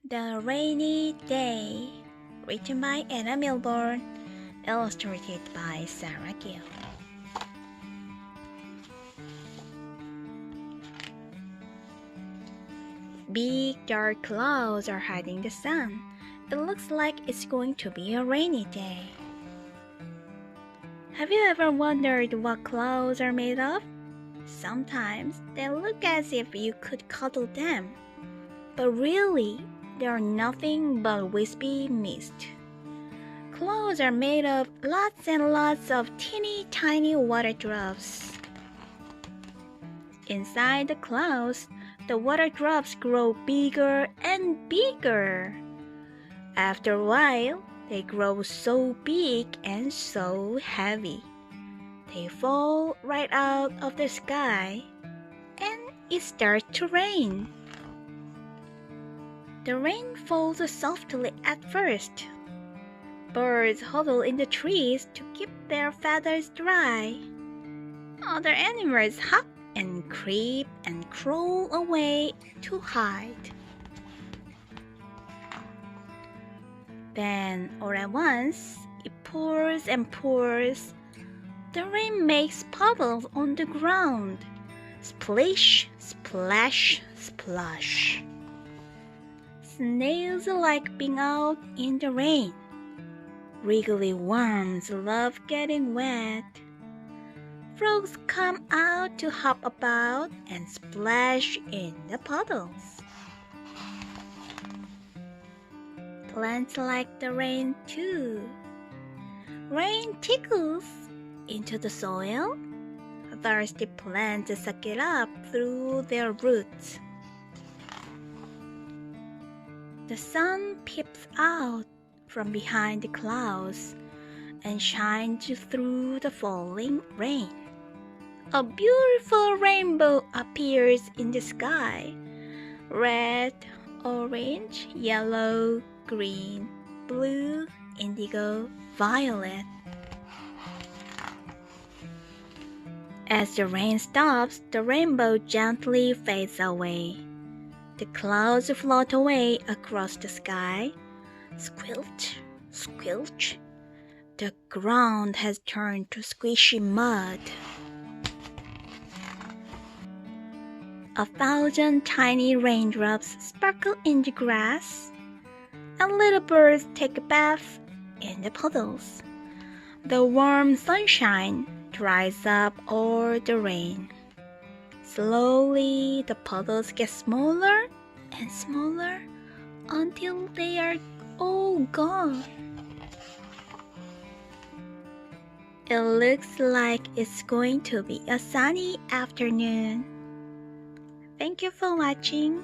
The Rainy Day, written by Anna Milbourne, illustrated by Sarah Gill. Big dark clouds are hiding the sun. It looks like it's going to be a rainy day. Have you ever wondered what clouds are made of? Sometimes they look as if you could cuddle them. But really, they are nothing but wispy mist. Clouds are made of lots and lots of teeny tiny water drops. Inside the clouds, the water drops grow bigger and bigger. After a while, they grow so big and so heavy. They fall right out of the sky, and it starts to rain. The rain falls softly at first. Birds huddle in the trees to keep their feathers dry. Other animals hop and creep and crawl away to hide. Then, all at once, it pours and pours. The rain makes puddles on the ground. Splish, splash, splash. Snails like being out in the rain. Wriggly worms love getting wet. Frogs come out to hop about and splash in the puddles. Plants like the rain too. Rain tickles into the soil. Thirsty plants suck it up through their roots. The sun peeps out from behind the clouds and shines through the falling rain. A beautiful rainbow appears in the sky. Red, orange, yellow, green, blue, indigo, violet. As the rain stops, the rainbow gently fades away. The clouds float away across the sky. Squelch, squelch. The ground has turned to squishy mud. 1,000 tiny raindrops sparkle in the grass, and little birds take a bath in the puddles. The warm sunshine dries up all the rain. Slowly, the puddles get smaller and smaller until they are all gone. It looks like it's going to be a sunny afternoon. Thank you for watching.